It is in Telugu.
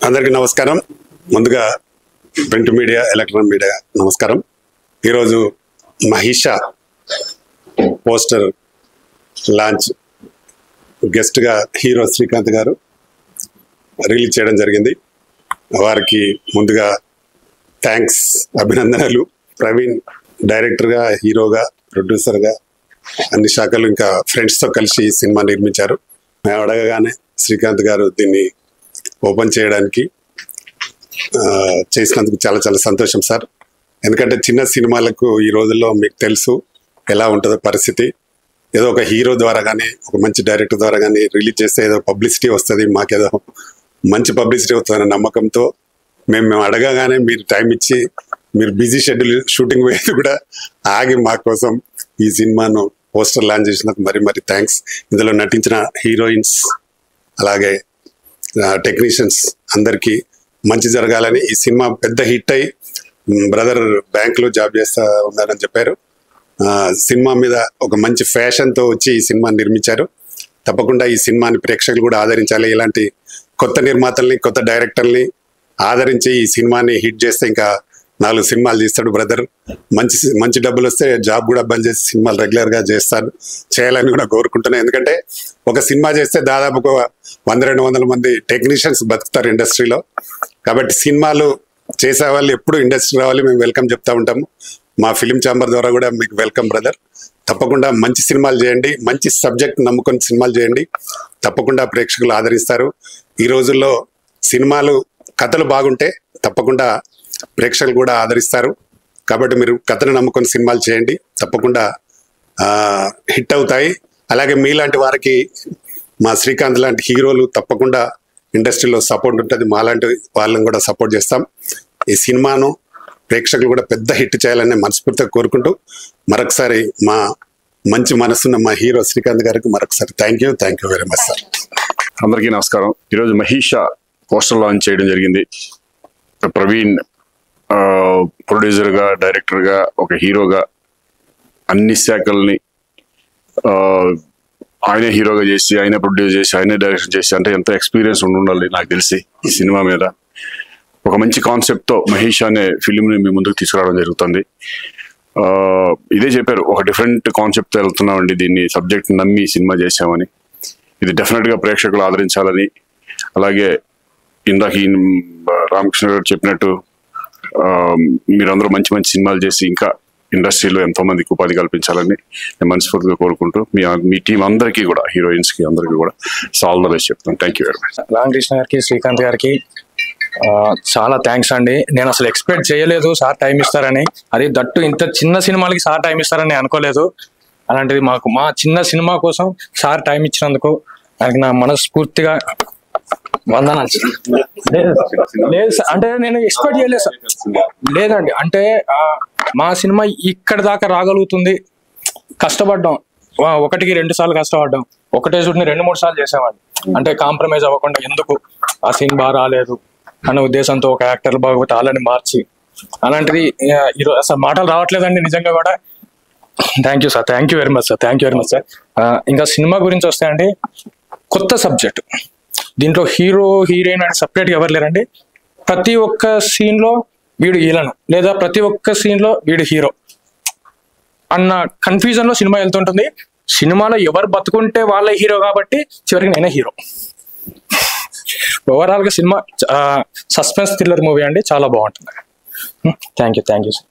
అందరికీ నమస్కారం. ముందుగా ప్రింట్ మీడియా, ఎలక్ట్రానిక్ మీడియా నమస్కారం. ఈరోజు మహిషా పోస్టర్ లాంచ్ గెస్ట్గా హీరో శ్రీకాంత్ గారు రిలీజ్ చేయడం జరిగింది. వారికి ముందుగా థ్యాంక్స్, అభినందనలు. ప్రవీణ్ డైరెక్టర్గా, హీరోగా, ప్రొడ్యూసర్గా అన్ని శాఖలు ఇంకా ఫ్రెండ్స్తో కలిసి ఈ సినిమా నిర్మించారు. మేము అడగగానే శ్రీకాంత్ గారు దీన్ని ఓపెన్ చేయడానికి చేసినందుకు చాలా చాలా సంతోషం సార్. ఎందుకంటే చిన్న సినిమాలకు ఈ రోజుల్లో మీకు తెలుసు ఎలా ఉంటుందో పరిస్థితి. ఏదో ఒక హీరో ద్వారా కానీ, ఒక మంచి డైరెక్టర్ ద్వారా కానీ రిలీజ్ చేస్తే ఏదో పబ్లిసిటీ వస్తుంది, మాకేదో మంచి పబ్లిసిటీ వస్తుందన్న నమ్మకంతో మేము అడగగానే మీరు టైం ఇచ్చి, మీరు బిజీ షెడ్యూల్ షూటింగ్ పోయేది కూడా ఆగి మా కోసం ఈ సినిమాను పోస్టర్ లాంచ్ చేసినందుకు మరి థ్యాంక్స్. ఇందులో నటించిన హీరోయిన్స్ అలాగే టెక్నీషియన్స్ అందరికీ మంచి జరగాలని, ఈ సినిమా పెద్ద హిట్ అయ్యి బ్రదర్ బ్యాంకులో జాబ్ చేస్తా ఉన్నారని చెప్పారు. సినిమా మీద ఒక మంచి ఫ్యాషన్తో వచ్చి ఈ సినిమా నిర్మించారు. తప్పకుండా ఈ సినిమాని ప్రేక్షకులు కూడా ఆదరించాలి. ఇలాంటి కొత్త నిర్మాతల్ని, కొత్త డైరెక్టర్ని ఆదరించి ఈ సినిమాని హిట్ చేస్తే ఇంకా 4 సినిమాలు తీస్తాడు బ్రదర్. మంచి డబ్బులు వస్తే జాబ్ కూడా బంద్ చేసి సినిమాలు రెగ్యులర్గా చేయాలని కూడా కోరుకుంటున్నాను. ఎందుకంటే ఒక సినిమా చేస్తే దాదాపు 100-200 మంది టెక్నీషియన్స్ బతుకుతారు ఇండస్ట్రీలో. కాబట్టి సినిమాలు చేసే వాళ్ళు ఎప్పుడు ఇండస్ట్రీ రావాలి, మేము వెల్కమ్ చెప్తా ఉంటాము. మా ఫిలిం ఛాంబర్ ద్వారా కూడా మీకు వెల్కమ్ బ్రదర్. తప్పకుండా మంచి సినిమాలు చేయండి, మంచి సబ్జెక్ట్ నమ్ముకొని సినిమాలు చేయండి. తప్పకుండా ప్రేక్షకులు ఆదరిస్తారు. ఈ రోజుల్లో సినిమాలు కథలు బాగుంటే తప్పకుండా ప్రేక్షకులు కూడా ఆదరిస్తారు. కాబట్టి మీరు కథను నమ్ముకొని సినిమాలు చేయండి, తప్పకుండా హిట్ అవుతాయి. అలాగే మీలాంటి వారికి, మా శ్రీకాంత్ లాంటి హీరోలు తప్పకుండా ఇండస్ట్రీలో సపోర్ట్ ఉంటుంది. మాలాంటి వాళ్ళని కూడా సపోర్ట్ చేస్తాం. ఈ సినిమాను ప్రేక్షకులు కూడా పెద్ద హిట్ చేయాలని మనస్ఫూర్తిగా కోరుకుంటూ మరొకసారి మా మంచి మనసున్న మా హీరో శ్రీకాంత్ గారికి మరొకసారి thank you very much sir. అందరికీ నమస్కారం. ఈరోజు మహిషా పోస్టర్ లాంచ్ చేయడం జరిగింది. ప్రవీణ్ ప్రొడ్యూసర్గా, డైరెక్టర్గా, ఒక హీరోగా అన్ని శాఖల్ని ఆయనే హీరోగా చేసి, ఆయనే ప్రొడ్యూస్ చేసి, ఆయనే డైరెక్షన్ చేసి, అంటే ఎంత ఎక్స్పీరియన్స్ ఉండాలి నాకు తెలిసి ఈ సినిమా మీద. ఒక మంచి కాన్సెప్ట్తో మహేష్ అనే ఫిలింని మీ ముందుకు తీసుకురావడం జరుగుతుంది. ఇదే చెప్పారు, ఒక డిఫరెంట్ కాన్సెప్ట్తో వెళ్తున్నామండి, దీన్ని సబ్జెక్ట్ నమ్మి సినిమా చేశామని. ఇది డెఫినెట్గా ప్రేక్షకులు ఆదరించాలని, అలాగే ఇందాక రామకృష్ణ గారు చెప్పినట్టు మీరందరూ మంచి మంచి సినిమాలు చేసి ఇంకా ఇండస్ట్రీలో ఎంతో మందికి ఉపాధి కల్పించాలని నేను మనస్ఫూర్తిగా కోరుకుంటూ మీ టీం అందరికీ కూడా, హీరోయిన్స్కి అందరికీ కూడా ఆల్ ద బెస్ట్ చెప్తాను. Thank you very much. Ramakrishna గారికి, శ్రీకాంత్ గారికి చాలా థ్యాంక్స్ అండి. నేను అసలు ఎక్స్పెక్ట్ చేయలేదు సార్ టైం ఇస్తారని. అది దట్టు ఇంత చిన్న సినిమాలకి సార్ టైం ఇస్తారని అనుకోలేదు. అలాంటిది మా చిన్న సినిమా కోసం సార్ టైం ఇచ్చినందుకు ఆయనకి నా మనస్ఫూర్తిగా వందనాలు. లేదు సార్, అంటే నేను ఎక్స్పెక్ట్ చేయలేదు సార్. లేదండి, అంటే మా సినిమా ఇక్కడ దాకా రాగలుగుతుంది. కష్టపడ్డాం, 1-2 సార్లు కష్టపడ్డాం. ఒకటే షూట్ని 2-3 సార్లు చేసేవాడిని. అంటే కాంప్రమైజ్ అవ్వకుండా, ఎందుకు ఆ సీన్ బాగా రాలేదు అన్న ఉద్దేశంతో ఒక యాక్టర్ బాగోతే వాళ్ళని మార్చి, అలాంటిది ఈరోజు అసలు మాటలు రావట్లేదండి నిజంగా కూడా. Thank you sir, thank you very much sir. ఇంకా సినిమా గురించి వస్తే అండి, కొత్త సబ్జెక్ట్. దీంట్లో హీరో హీరోయిన్ అని సపరేట్గా ఎవరు లేరండి. ప్రతి ఒక్క సీన్లో వీడు హీరోను, లేదా ప్రతి ఒక్క సీన్లో వీడు హీరో అన్న కన్ఫ్యూజన్లో సినిమా వెళ్తుంటుంది. సినిమాలో ఎవరు బతుకుంటే వాళ్ళే హీరో కాబట్టి చివరికి నేనే హీరో. ఓవరాల్గా సినిమా సస్పెన్స్ థ్రిల్లర్ మూవీ అండి, చాలా బాగుంటుంది. Thank you sir.